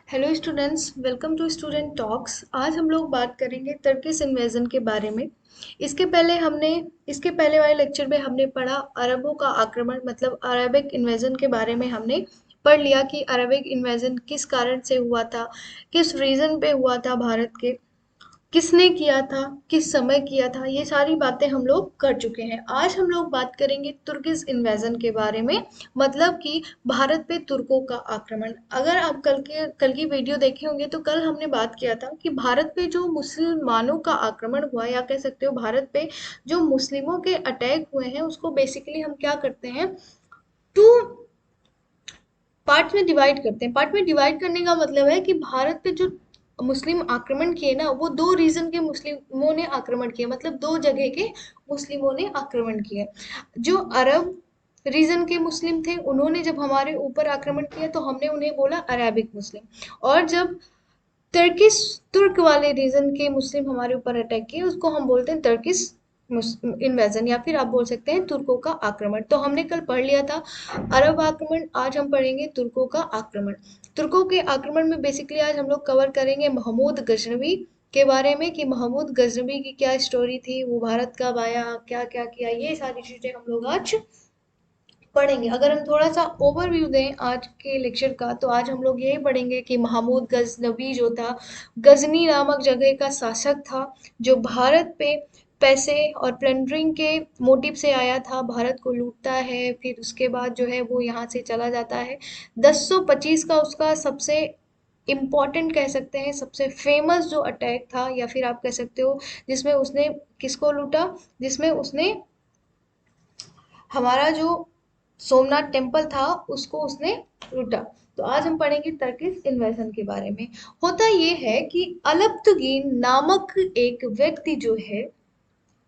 Hello students, welcome to student talks. आज हम लोग बात करेंगे टर्किश इन्वेजन के बारे में। इसके पहले वाले लेक्चर में हमने पढ़ा अरबों का आक्रमण मतलब अरबिक इन्वेजन के बारे में हमने पढ़ लिया कि अरबिक इन्वेजन किस कारण से हुआ था, किस रीजन पे हुआ था, भारत के किसने किया था, किस समय किया था, ये सारी बातें हम लोग कर चुके हैं। आज हम लोग बात करेंगे तुर्किश इन्वेजन के बारे में, मतलब कि भारत पे तुर्कों का आक्रमण। अगर आप कल की वीडियो देखे होंगे तो कल हमने बात किया था कि भारत पे जो मुसलमानों का आक्रमण हुआ, या कह सकते हो भारत पे जो मुस्लिमों के अटैक हुए हैं, उसको बेसिकली हम क्या करते हैं, टू पार्ट में डिवाइड करते हैं। पार्ट में डिवाइड करने का मतलब है कि भारत पे जो मुस्लिम आक्रमण किए ना, वो दो रीजन के मुस्लिमों ने आक्रमण किए, मतलब दो जगह के मुस्लिमों ने आक्रमण किए। जो अरब रीजन के मुस्लिम थे, उन्होंने जब हमारे ऊपर आक्रमण किया तो हमने उन्हें बोला अरेबिक मुस्लिम। और जब टर्किश तुर्क वाले रीजन के मुस्लिम हमारे ऊपर अटैक किए, उसको हम बोलते हैं टर्किश इन्वेजन, या फिर आप बोल सकते हैं तुर्कों का आक्रमण। तो हमने कल पढ़ लिया था अरब आक्रमण, आज हम पढ़ेंगे तुर्कों का आक्रमण। तुर्कों के आक्रमण में बेसिकली आज हम लोग कवर करेंगे महमूद गजनवी के बारे में, कि महमूद गजनवी की क्या स्टोरी थी, वो भारत कब आया, क्या क्या किया, ये सारी चीजें हम लोग आज पढ़ेंगे। अगर हम थोड़ा सा ओवरव्यू दें आज के लेक्चर का, तो आज हम लोग यही पढ़ेंगे कि महमूद गजनवी जो था, गजनी नामक जगह का शासक था, जो भारत पे पैसे और प्लंडरिंग के मोटिव से आया था, भारत को लूटता है, फिर उसके बाद जो है वो यहाँ से चला जाता है। 1025 का उसका सबसे इम्पॉर्टेंट कह सकते हैं, सबसे फेमस जो अटैक था, या फिर आप कह सकते हो जिसमें उसने किसको लूटा, जिसमें उसने हमारा जो सोमनाथ टेम्पल था उसको उसने लूटा। तो आज हम पढ़ेंगे टर्किश इन्वेजन के बारे में। होता ये है कि अलब्तुगीन नामक एक व्यक्ति जो है,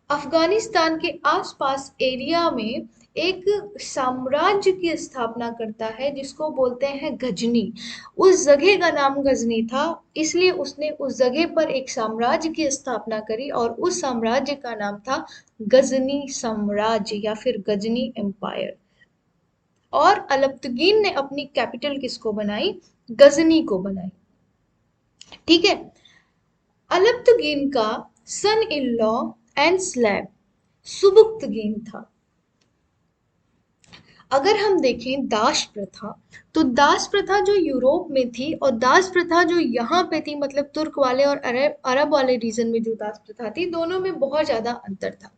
अफगानिस्तान के आसपास एरिया में एक साम्राज्य की स्थापना करता है, जिसको बोलते हैं गजनी। उस जगह का नाम गजनी था, इसलिए उसने उस जगह पर एक साम्राज्य की स्थापना करी, और उस साम्राज्य का नाम था गजनी साम्राज्य या फिर गजनी एम्पायर। और अलब्तुगीन ने अपनी कैपिटल किसको बनाई, गजनी को बनाई। ठीक है। अलब्तुगीन का son in law and slave Sabuktigin था। अगर हम देखें दास प्रथा, तो दास प्रथा जो यूरोप में थी और दास प्रथा जो यहाँ पे थी, मतलब तुर्क वाले और अरब अरब वाले रीजन में जो दास प्रथा थी, दोनों में बहुत ज्यादा अंतर था।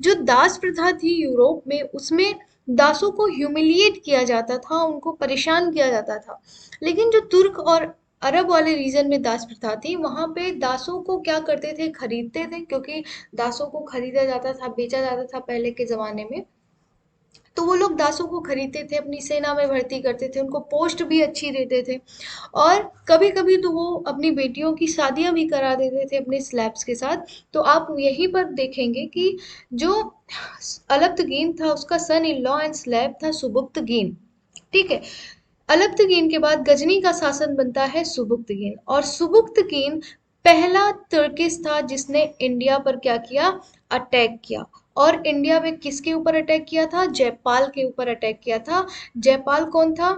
जो दास प्रथा थी यूरोप में, उसमें दासों को ह्यूमिलिएट किया जाता था, उनको परेशान किया जाता था। लेकिन जो तुर्क और अरब वाले रीजन में दास प्रथा थी, वहां पे दासों को क्या करते थे, खरीदते थे, क्योंकि दासों को खरीदा जाता था, बेचा जाता था पहले के जमाने में। तो वो लोग दासों को खरीदते थे, अपनी सेना में भर्ती करते थे, उनको पोस्ट भी अच्छी देते थे, और कभी कभी तो वो अपनी बेटियों की शादियां भी करा देते थे अपने स्लैब्स के साथ। तो आप यहीं पर देखेंगे कि जो अलब्तगीन था, उसका सन इन लॉ एंड स्लैब था सुबुक्तगीन। ठीक है। अलब्तगीन के बाद गजनी का शासन बनता है सुबुक्तगीन, और सुबुक्तगीन पहला तुर्किस था जिसने इंडिया पर क्या किया, अटैक किया। और इंडिया में किसके ऊपर अटैक किया था, जयपाल के ऊपर अटैक किया था। जयपाल कौन था,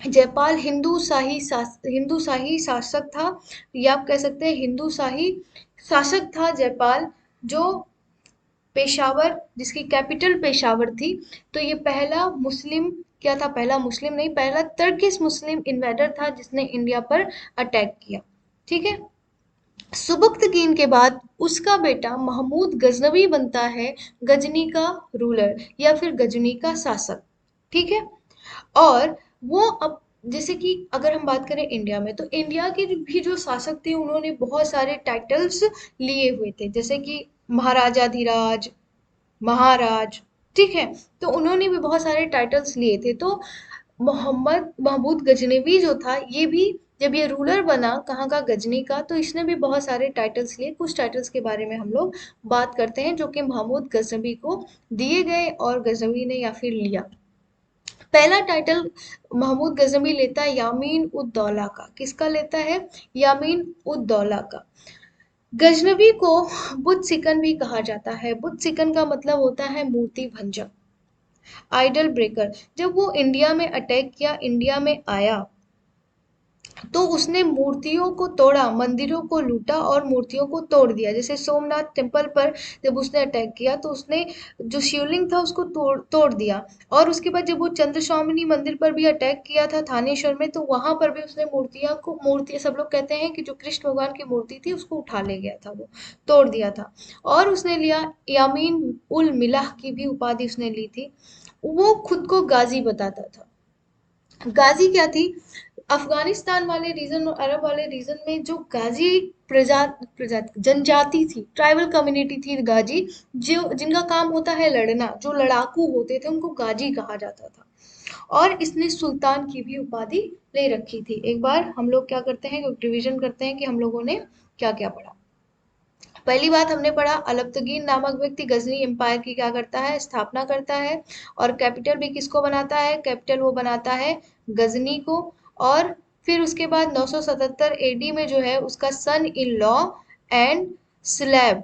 जयपाल हिंदू शाही शासक था, या आप कह सकते हैं हिंदू शाही शासक था जयपाल, जो पेशावर, जिसकी कैपिटल पेशावर थी। तो ये पहला मुस्लिम, क्या था, पहला मुस्लिम नहीं, पहला तुर्किश मुस्लिम इन्वेडर था जिसने इंडिया पर अटैक किया। ठीक है। सुबुक्तगीन के बाद उसका बेटा महमूद गजनवी बनता है गजनी का रूलर, या फिर गजनी का शासक। ठीक है। और वो अब, जैसे कि अगर हम बात करें इंडिया में, तो इंडिया के भी जो शासक थे, उन्होंने बहुत सारे टाइटल्स लिए हुए थे, जैसे कि महाराजाधिराज, महाराज। ठीक है। तो उन्होंने भी बहुत सारे टाइटल्स लिए थे। तो मोहम्मद महमूद गजनवी जो था, ये भी जब ये रूलर बना कहाँ का, गजनी का, तो इसने भी बहुत सारे टाइटल्स लिए। कुछ टाइटल्स के बारे में हम लोग बात करते हैं जो कि महमूद गजनवी को दिए गए और गजनवी ने या फिर लिया। पहला टाइटल महमूद गजनवी लेता है यामीन उद दौला का। किसका लेता है, यामीन उद दौला का। गजनवी को बुत सिकन भी कहा जाता है। बुत सिकन का मतलब होता है मूर्ति भंजक, आइडल ब्रेकर। जब वो इंडिया में अटैक किया, इंडिया में आया, तो उसने मूर्तियों को तोड़ा, मंदिरों को लूटा और मूर्तियों को तोड़ दिया। जैसे सोमनाथ टेम्पल पर जब उसने अटैक किया तो उसने जो शिवलिंग था उसको तोड़ तोड़ दिया। और उसके बाद जब वो चंद्रशौमनी मंदिर पर भी अटैक किया था थानेश्वर में, तो वहां पर भी उसने मूर्ति, सब लोग कहते हैं कि जो कृष्ण भगवान की मूर्ति थी उसको उठा ले गया था, वो तोड़ दिया था। और उसने लिया यामीन उल मिलाह की भी उपाधि उसने ली थी। वो खुद को गाजी बताता था। गाजी क्या थी? अफगानिस्तान वाले रीजन और अरब वाले रीजन में जो गाजी प्रजाति जनजाति थी, ट्राइबल कम्युनिटी थी गाजी, जो जिनका काम होता है लड़ना, जो लड़ाकू होते थे उनको गाजी कहा जाता था। और इसने सुल्तान की भी उपाधि ले रखी थी। एक बार हम लोग क्या करते हैं, रिवीजन करते हैं कि हम लोगों ने क्या क्या पढ़ा। पहली बात हमने पढ़ा, अलब्तगीन नामक व्यक्ति गजनी एम्पायर की क्या करता है, स्थापना करता है। और कैपिटल भी किसको बनाता है, कैपिटल वो बनाता है गजनी को। और फिर उसके बाद 977 एडी में जो है उसका सन इन लॉ एंड स्लैब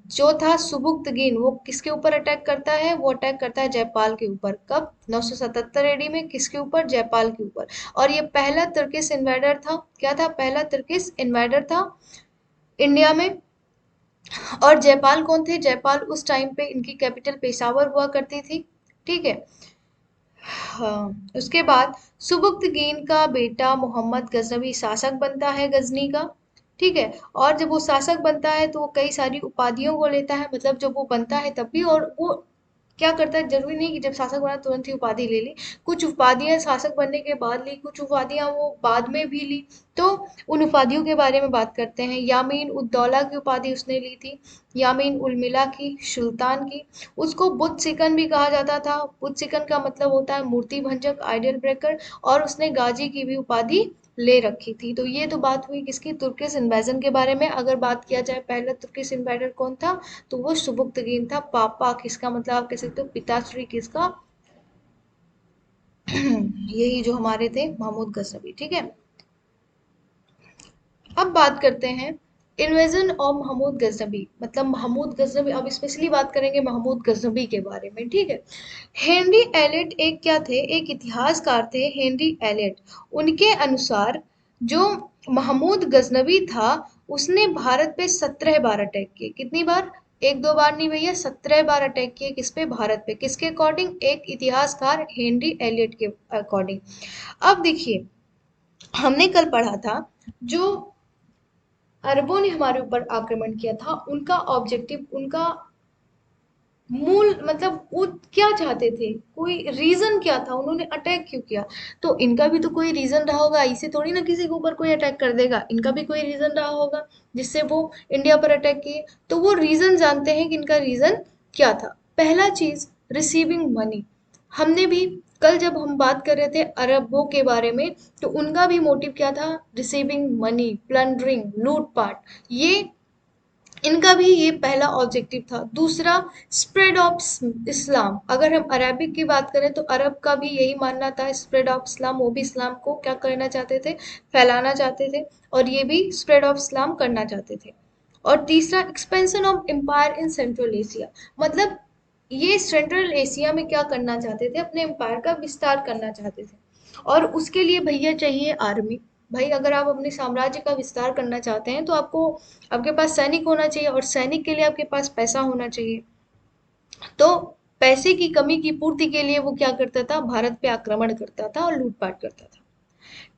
जो था सुबुक्तगीन, वो किसके ऊपर अटैक करता है, वो अटैक करता है जयपाल के ऊपर। कब? 977 एडी में। किसके ऊपर? जयपाल के ऊपर। और ये पहला तुर्किश इन्वेडर था। क्या था? पहला तुर्किश इन्वेडर था इंडिया में। और जयपाल कौन थे? जयपाल उस टाइम पे इनकी कैपिटल पेशावर हुआ करती थी। ठीक है। हाँ, उसके बाद सुबुक्तगीन का बेटा मोहम्मद गजनवी शासक बनता है गजनी का। ठीक है। और जब वो शासक बनता है तो वो कई सारी उपाधियों को लेता है, मतलब जब वो बनता है तब भी। और वो क्या करता है, जरूरी नहीं कि जब शासक बना तुरंत ही उपाधि ले ली। कुछ उपाधियां शासक बनने के बाद ली, कुछ उपाधियां वो बाद में भी ली। तो उन उपाधियों के बारे में बात करते हैं। यामीन उद्दौला की उपाधि उसने ली थी, यामीन उल मिला की, सुल्तान की। उसको बुद्ध सिकन भी कहा जाता था। बुद्ध सिकन का मतलब होता है मूर्ति भंजक, आइडियल ब्रेकर। और उसने गाजी की भी उपाधि ले रखी थी। तो ये तो बात हुई किसकी, तुर्किश इन्वेजन के बारे में। अगर बात किया जाए पहला तुर्किश इन्वेडर कौन था, तो वो सुबुक्तगीन था। पापा किसका, मतलब आप कह सकते हो पिताश्री किसका, यही जो हमारे थे महमूद गजनवी। ठीक है। अब बात करते हैं इन्वेजन ऑफ महमूद गजनवी, मतलब महमूद गजनवी। अब स्पेशली बात करेंगे महमूद गजनवी के बारे में। ठीक है। हेनरी एलियट एक क्या थे, एक इतिहासकार थे, हेनरी एलियट। उनके अनुसार जो महमूद गजनवी था उसने भारत पे 17 बार अटैक किए। कितनी बार? एक दो बार नहीं भैया, 17 बार अटैक किए। किस पे? भारत पे। किसके अकॉर्डिंग? एक इतिहासकार हेनरी एलियट के अकॉर्डिंग। अब देखिए, हमने कल पढ़ा था जो अरबों ने हमारे ऊपर आक्रमण किया था, उनका ऑब्जेक्टिव, उनका मूल मतलब वो क्या चाहते थे, कोई रीजन क्या था, उन्होंने अटैक क्यों किया? तो इनका भी तो कोई रीजन रहा होगा, इसे थोड़ी ना किसी के ऊपर कोई अटैक कर देगा। इनका भी कोई रीजन रहा होगा जिससे वो इंडिया पर अटैक किए। तो वो रीजन जानते हैं कि इनका रीजन क्या था। पहला चीज, रिसीविंग मनी। हमने भी कल जब हम बात कर रहे थे अरबों के बारे में, तो उनका भी मोटिव क्या था, रिसीविंग मनी, प्लंडरिंग, लूटपाट। ये इनका भी ये पहला ऑब्जेक्टिव था। दूसरा, स्प्रेड ऑफ इस्लाम। अगर हम अरबिक की बात करें तो अरब का भी यही मानना था, स्प्रेड ऑफ इस्लाम। वो भी इस्लाम को क्या करना चाहते थे, फैलाना चाहते थे। और ये भी स्प्रेड ऑफ इस्लाम करना चाहते थे। और तीसरा, expansion of empire in central Asia. मतलब ये सेंट्रल एशिया में क्या करना चाहते थे, अपने एम्पायर का विस्तार करना चाहते थे। और उसके लिए भैया चाहिए आर्मी। भाई अगर आप अपने साम्राज्य का विस्तार करना चाहते हैं तो आपको, आपके पास सैनिक होना चाहिए, और सैनिक के लिए आपके पास पैसा होना चाहिए। तो पैसे की कमी की पूर्ति के लिए वो क्या करता था, भारत पे आक्रमण करता था और लूटपाट करता था।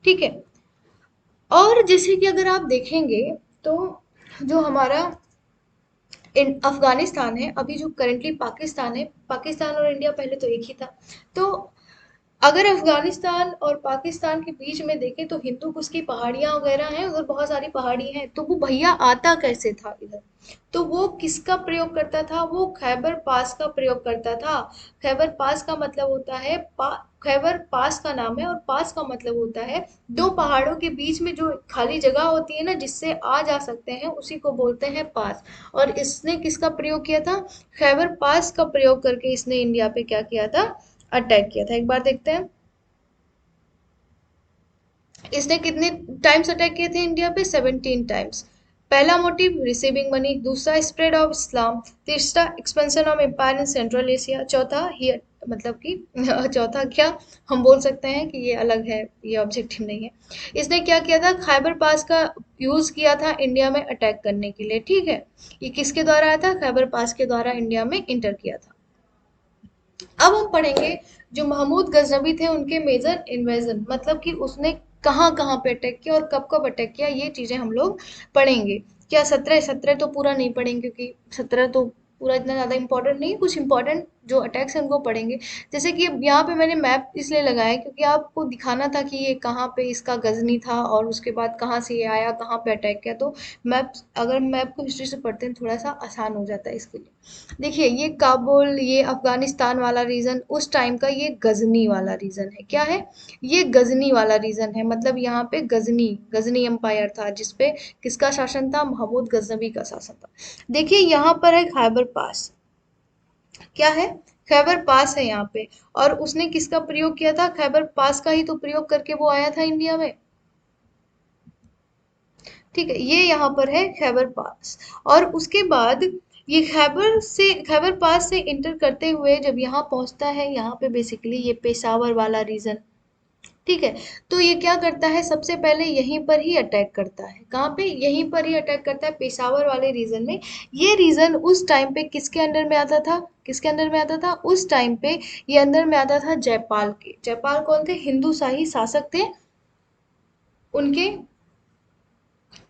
ठीक है। और जैसे कि अगर आप देखेंगे तो जो हमारा इन अफगानिस्तान है, अभी जो करेंटली पाकिस्तान है, पाकिस्तान और इंडिया पहले तो एक ही था। तो अगर अफगानिस्तान और पाकिस्तान के बीच में देखें तो हिंदू कुश की पहाड़ियां वगैरह हैं, उधर बहुत सारी पहाड़ी हैं। तो वो भैया आता कैसे था इधर? तो वो किसका प्रयोग करता था, वो खैबर पास का प्रयोग करता था। खैबर पास का मतलब होता है खैबर पास का नाम है, और पास का मतलब होता है दो पहाड़ों के बीच में जो खाली जगह होती है ना, जिससे आ जा सकते हैं, उसी को बोलते हैं पास। और इसने किसका प्रयोग किया था, खैबर पास का प्रयोग करके इसने इंडिया पे क्या किया था, अटैक किया था। एक बार देखते हैं इसने कितने टाइम्स अटैक किए थे इंडिया पे, 17 टाइम्स। पहला मोटिव रिसीविंग मनी, दूसरा स्प्रेड ऑफ इस्लाम, तीसरा expansion of empire in central Asia, चौथा ही मतलब कि चौथा क्या हम बोल सकते हैं कि ये अलग है, ये ऑब्जेक्टिव नहीं है। इसने क्या किया था, खैबर पास का यूज किया था इंडिया में अटैक करने के लिए, ठीक है। ये किसके द्वारा आया था, खैबर पास के द्वारा इंडिया में इंटर किया था। अब हम पढ़ेंगे जो महमूद गजनवी थे उनके मेजर इन्वेजन, मतलब कि उसने कहाँ कहाँ पे अटैक किया और कब कब अटैक किया, ये चीजें हम लोग पढ़ेंगे। क्या 17 तो पूरा नहीं पढ़ेंगे क्योंकि 17 तो पूरा इतना ज्यादा इंपॉर्टेंट नहीं है, कुछ इंपॉर्टेंट जो अटैक्स हैं उनको पढ़ेंगे। जैसे कि अब यहाँ पे मैंने मैप इसलिए लगाया है क्योंकि आपको दिखाना था कि ये कहाँ पे इसका गजनी था और उसके बाद कहाँ से ये आया, कहाँ पे अटैक किया। तो मैप, अगर मैप को हिस्ट्री से पढ़ते हैं थोड़ा सा आसान हो जाता है इसके लिए। देखिए ये काबुल, ये अफगानिस्तान वाला रीजन उस टाइम का, ये गजनी वाला रीजन है। क्या है, ये गजनी वाला रीजन है। मतलब यहाँ पे गजनी गजनी एम्पायर था जिसपे किसका शासन था, महमूद गजनवी का शासन था। देखिए यहाँ पर है खैबर पास, क्या है, खैबर पास है यहाँ पे। और उसने किसका प्रयोग किया था, खैबर पास का ही तो प्रयोग करके वो आया था इंडिया में, ठीक है। ये यहाँ पर है खैबर पास। और उसके बाद ये खैबर पास से इंटर करते हुए जब यहाँ पहुंचता है, यहाँ पे बेसिकली ये पेशावर वाला रीजन, ठीक है। तो ये क्या करता है, सबसे पहले यहीं पर ही अटैक करता है। कहाँ पे, यहीं पर ही अटैक करता है पेशावर वाले रीजन में। ये रीजन उस टाइम पे किसके अंडर में आता था, किसके अंडर में आता था उस टाइम पे, ये अंदर में आता था जयपाल के। जयपाल कौन थे, हिंदू शाही शासक थे, उनके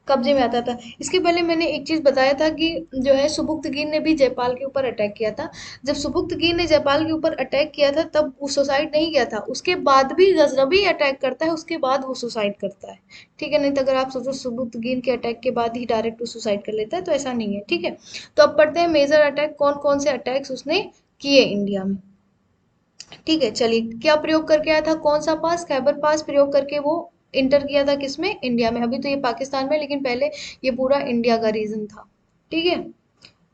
कब्जे में आता था। इसके पहले मैंने एक चीज बताया था कि जो है सुबुक्तगीन ने भी जयपाल के ऊपर अटैक किया था। जब सुबुक्तगीन ने जयपाल के ऊपर अटैक किया था तब वो सुसाइड नहीं किया था, उसके बाद भी गजनवी अटैक करता है, उसके बाद वो सुसाइड करता है, ठीक है। नहीं तो अगर आप सोचो सुबुक्तगीन के अटैक के बाद ही डायरेक्ट वो सुसाइड कर लेता है, तो ऐसा नहीं है, ठीक है। तो अब पढ़ते हैं मेजर अटैक, कौन कौन से अटैक्स उसने किए इंडिया में, ठीक है। चलिए, क्या प्रयोग करके आया था, कौन सा पास, खैबर पास प्रयोग करके वो इंटर किया था किसमें, इंडिया में। अभी तो ये पाकिस्तान में, लेकिन पहले ये पूरा इंडिया का रीजन था, ठीक है।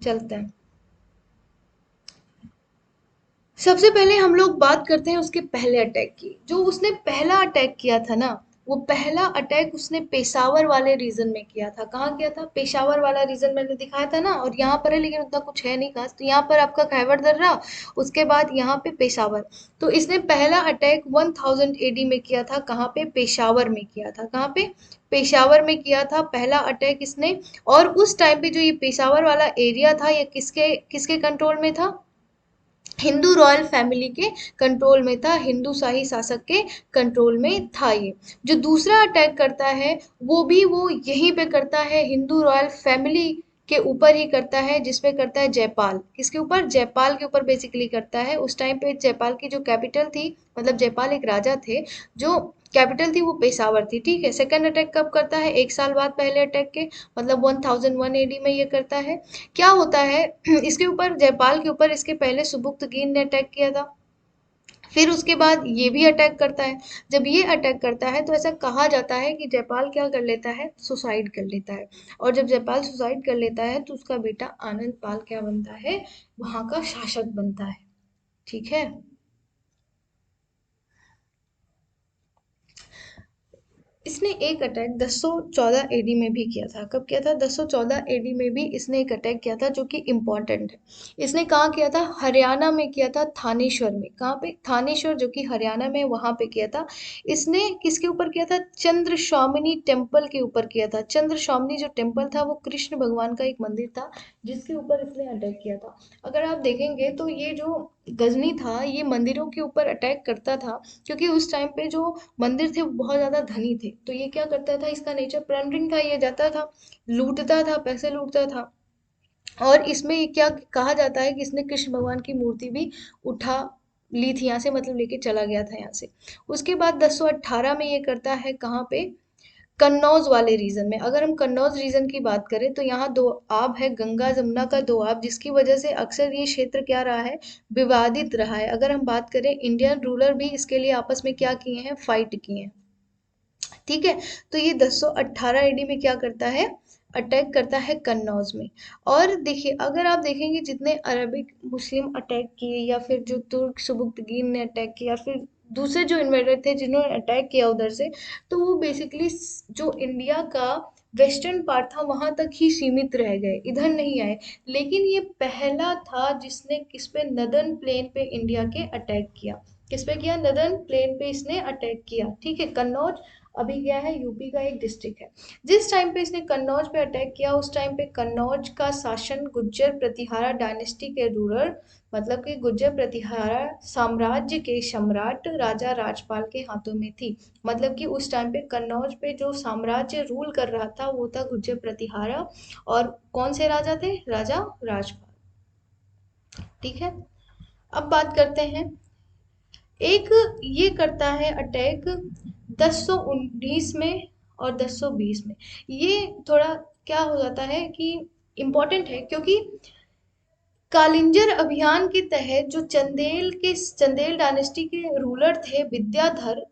चलते हैं, सबसे पहले हम लोग बात करते हैं उसके पहले अटैक की। जो उसने पहला अटैक किया था ना, वो पहला अटैक उसने पेशावर वाले रीजन में किया था। कहाँ किया था, पेशावर वाला रीजन मैंने दिखाया था ना, और यहाँ पर है लेकिन उतना कुछ है नहीं खास। तो यहाँ पर आपका खैबर दर्रा, उसके बाद यहाँ पे पेशावर। तो इसने पहला अटैक 1000 एडी में किया था, कहाँ पे, पेशावर में किया था। कहाँ पे, पेशावर में किया था पहला अटैक इसने। और उस टाइम पे जो ये पेशावर वाला एरिया था, ये किसके किसके कंट्रोल में था, हिंदू रॉयल फैमिली के कंट्रोल में था, हिंदू शाही शासक के कंट्रोल में था ये। जो दूसरा अटैक करता है वो यहीं पे करता है, हिंदू रॉयल फैमिली के ऊपर ही करता है, जिसपे करता है जयपाल, किसके ऊपर, जयपाल के ऊपर बेसिकली करता है। उस टाइम पे जयपाल की जो कैपिटल थी, मतलब जयपाल एक राजा थे, जो कैपिटल थी वो पेशावर थी, ठीक है। सेकंड अटैक कब करता है, एक साल बाद पहले अटैक के, मतलब 1001 एडी में ये करता है। क्या होता है इसके ऊपर, जयपाल के ऊपर इसके पहले सुबुक्तगीन ने अटैक किया था, फिर उसके बाद ये भी अटैक करता है। जब ये अटैक करता है तो ऐसा कहा जाता है कि जयपाल क्या कर लेता है, सुसाइड कर लेता है। और जब जयपाल सुसाइड कर लेता है तो उसका बेटा आनंद पाल क्या बनता है, वहां का शासक बनता है, ठीक है। इसने एक अटैक 1014 एडी में भी किया था। कब किया था, 1014 एडी में भी इसने एक अटैक किया था जो कि इम्पोर्टेंट है। इसने कहाँ किया था, हरियाणा में किया था, थानेश्वर में। कहाँ पे, थानेश्वर जो कि हरियाणा में, वहां पे किया था। इसने किसके ऊपर किया था, चंद्रशौमिनी टेम्पल के ऊपर किया था। चंद्रशौमिनी जो टेम्पल था वो कृष्ण भगवान का एक मंदिर था, जिसके ऊपर इसने अटैक किया था। अगर आप देखेंगे तो ये जो गजनी था ये मंदिरों के ऊपर अटैक करता था, क्योंकि उस टाइम पे जो मंदिर थे वो बहुत ज्यादा धनी थे। तो ये क्या करता था, इसका नेचर प्लंडरिंग था, ये जाता था, लूटता था, पैसे लूटता था। और इसमें ये क्या कहा जाता है कि इसने कृष्ण भगवान की मूर्ति भी उठा ली थी यहाँ से, मतलब लेके चला गया था यहाँ से। उसके बाद 1018 में ये करता है, कहाँ पे, कन्नौज वाले रीजन में। अगर हम कन्नौज रीजन की बात करें तो यहाँ दो आब है, गंगा जमुना का दो आब, जिसकी वजह से अक्सर ये क्षेत्र क्या रहा है, विवादित रहा है। अगर हम बात करें, इंडियन रूलर भी इसके लिए आपस में क्या किए हैं, फाइट किए हैं, ठीक है। तो ये 1018 एडी में क्या करता है, अटैक करता है कन्नौज में। और देखिए, अगर आप देखेंगे जितने अरबिक मुस्लिम अटैक किए, या फिर जो तुर्क सुबुक्तगीन ने अटैक किया, फिर दूसरे जो इन्वेडर थे जिन्होंने अटैक किया उधर से, तो वो बेसिकली जो इंडिया का वेस्टर्न पार्ट था वहां तक ही सीमित रह गए, इधर नहीं आए। लेकिन ये पहला था जिसने किस पे, नदर्न प्लेन पे इंडिया के अटैक किया। किस पे किया? नदर्न प्लेन पे इसने अटैक किया। ठीक है, कन्नौज अभी क्या है, यूपी का एक डिस्ट्रिक्ट है। जिस टाइम पे इसने कन्नौज पे अटैक किया, उस टाइम पे कन्नौज का शासन गुज्जर प्रतिहारा डायनेस्टी के रूलर, मतलब कि गुज्जर प्रतिहारा साम्राज्य के सम्राट राजा राजपाल के हाथों में थी। मतलब कि उस टाइम पे कन्नौज पे जो साम्राज्य रूल कर रहा था वो था गुज्जर प्रतिहारा। और कौन से राजा थे? राजा राजपाल। ठीक है, अब बात करते हैं, एक ये करता है अटैक 1019 में और 1020 में। ये थोड़ा क्या हो जाता है कि इम्पोर्टेंट है, क्योंकि कालिंजर अभियान के तहत जो चंदेल डायनेस्टी के रूलर थे विद्याधर,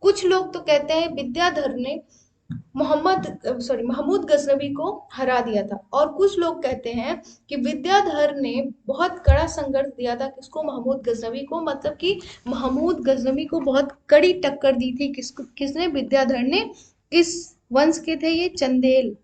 कुछ लोग तो कहते हैं विद्याधर ने महमूद गजनबी को हरा दिया था, और कुछ लोग कहते हैं कि विद्याधर ने बहुत कड़ा संघर्ष दिया था किसको? महमूद गजनबी को। मतलब कि महमूद गजनबी को बहुत कड़ी टक्कर दी थी। किसने? विद्याधर ने। किस वंश के थे ये? चंदेल।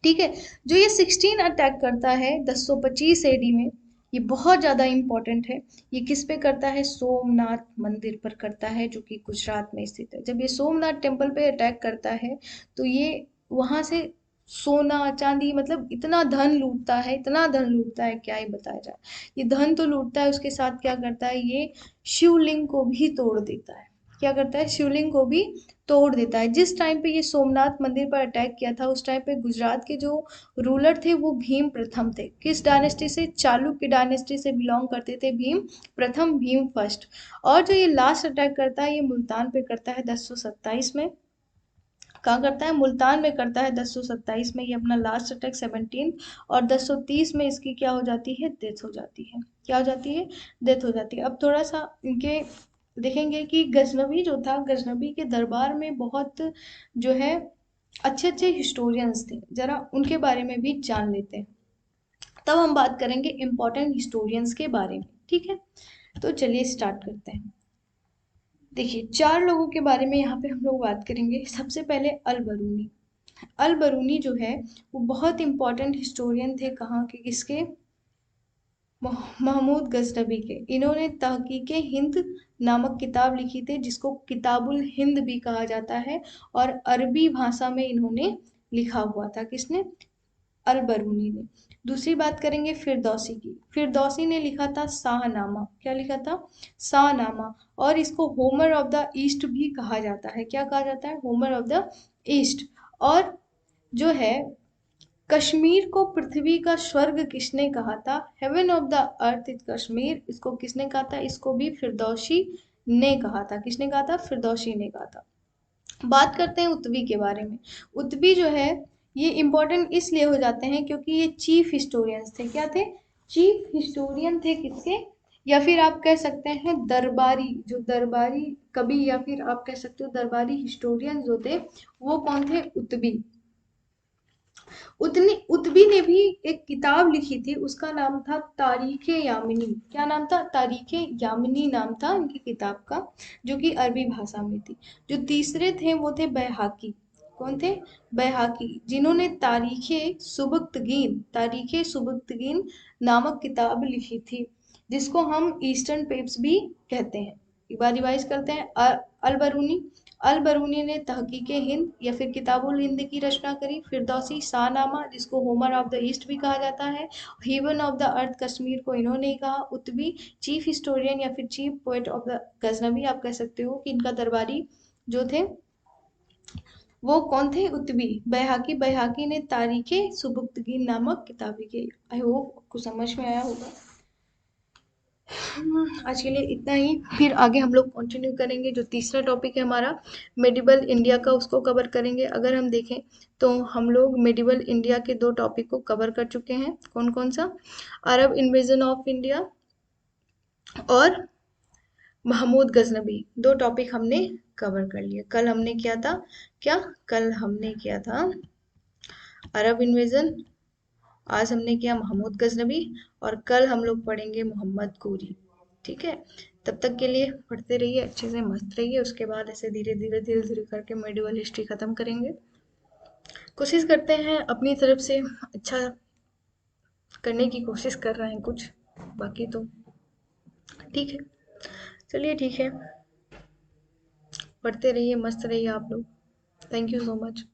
ठीक है, जो ये 16 अटैक करता है 1025 एडी में, ये बहुत ज़्यादा इम्पोर्टेंट है। ये किस पे करता है? सोमनाथ मंदिर पर करता है, जो कि गुजरात में स्थित है। जब ये सोमनाथ टेम्पल पे अटैक करता है तो ये वहां से सोना चांदी, मतलब इतना धन लूटता है, इतना धन लूटता है, क्या ही बताया जाए। ये धन तो लूटता है, उसके साथ क्या करता है ये? शिवलिंग को भी तोड़ देता है। क्या करता है? शिवलिंग को भी तोड़ देता है। जिस टाइम पे ये सोमनाथ मंदिर पर अटैक किया था, उस टाइम पे गुजरात के जो रूलर थे वो भीम प्रथम थे। किस डायनेस्टी से? चालुक्य डायनेस्टी से बिलोंग करते थे भीम प्रथम, भीम फर्स्ट। और जो ये लास्ट अटैक करता है ये मुल्तान पे करता है 1027 में। कहाँ करता है? मुल्तान में करता है 1027 में, ये अपना लास्ट अटैक 17। और 1030 में इसकी क्या हो जाती है? डेथ हो जाती है। क्या हो जाती है? डेथ हो जाती है। अब थोड़ा सा इनके देखेंगे कि गजनबी जो था, गजनबी के दरबार में बहुत जो है अच्छे अच्छे हिस्टोरियंस थे, जरा उनके बारे में भी जान लेते हैं। तब हम बात करेंगे इम्पोर्टेंट हिस्टोरियंस के बारे में। ठीक है, तो चलिए स्टार्ट करते हैं। देखिए, चार लोगों के बारे में यहाँ पे हम लोग बात करेंगे। सबसे पहले अल बरूनी। अल बरूनी जो है वो बहुत इंपॉर्टेंट हिस्टोरियन थे। कहाँ के? किसके? महमूद गजनबी के। इन्होंने तहकीके हिंद नामक किताब लिखी थी, जिसको किताबुल हिंद भी कहा जाता है, और अरबी भाषा में इन्होंने लिखा हुआ था। किसने? अल बरूनी ने। दूसरी बात करेंगे फिरदौसी की। फिरदौसी ने लिखा था शाहनामा। क्या लिखा था? शाहनामा। और इसको होमर ऑफ द ईस्ट भी कहा जाता है। क्या कहा जाता है? Homer of the east. और जो है, कश्मीर को पृथ्वी का स्वर्ग किसने कहा था? Heaven of the earth is Kashmir, इसको किसने कहा था? इसको भी फिरदौसी ने कहा था। किसने कहा था? फिरदौसी ने कहा था। बात करते हैं उत्बी के बारे में। उत्बी जो है ये इम्पोर्टेंट इसलिए हो जाते हैं क्योंकि ये चीफ हिस्टोरियंस थे। क्या थे? चीफ हिस्टोरियन थे। किसके? या फिर आप कह सकते हैं दरबारी, जो दरबारी कवि, या फिर आप कह सकते हो दरबारी हिस्टोरियन जो थे वो कौन थे? उत्बी। उत्बी ने भी एक किताब लिखी थी, उसका नाम था तारीखे यामिनी। क्या नाम था? तारीखे यामिनी नाम था उनकी किताब का, जो कि अरबी भाषा में थी। जो तीसरे थे वो थे बैहाकी। कौन थे? बैहाकी, जिन्होंने तारीखे सुबक्तगीन नामक किताब लिखी थी, जिसको हम ईस्टर्न पेप्स भी कहते हैं। एक बार रिवाइज करते हैं। अल बरूनी, अल बरूनी ने तहकीके हिंद या फिर किताबुल हिंद की रचना करी। फिरदौसी शाहनामा, जिसको होमर ऑफ द ईस्ट भी कहा जाता है। Heaven of the earth Kashmir को इन्होंने ही कहा। उत्बी चीफ हिस्टोरियन या फिर chief poet of the Ghaznavi, आप कह सकते हो कि इनका दरबारी जो थे वो कौन थे? उत्बी। बैहाकी, बैहाकी ने तारीखे सुबक्तगीन नामक किताब लिखी। आई होप आपको समझ में आया होगा। आज के लिए इतना ही, फिर आगे हम लोग कंटिन्यू करेंगे। जो तीसरा टॉपिक है हमारा मेडिवल इंडिया का, उसको कवर करेंगे। अगर हम देखें तो हम लोग मेडिवल इंडिया के दो टॉपिक को कवर कर चुके हैं। कौन कौन सा? अरब इन्वेजन ऑफ इंडिया और महमूद गजनबी, दो टॉपिक हमने कवर कर लिए। कल हमने किया था क्या? कल हमने किया था अरब इन्वेजन, आज हमने किया महमूद गजनबी, और कल हम लोग पढ़ेंगे मोहम्मद गोरी। ठीक है, तब तक के लिए पढ़ते रहिए, अच्छे से मस्त रहिए। उसके बाद ऐसे धीरे धीरे करके मेडिवल हिस्ट्री खत्म करेंगे। कोशिश करते हैं अपनी तरफ से अच्छा करने की कोशिश कर रहे हैं कुछ, बाकी तो ठीक है। चलिए ठीक है, पढ़ते रहिए, मस्त रहिए आप लोग। Thank you so much.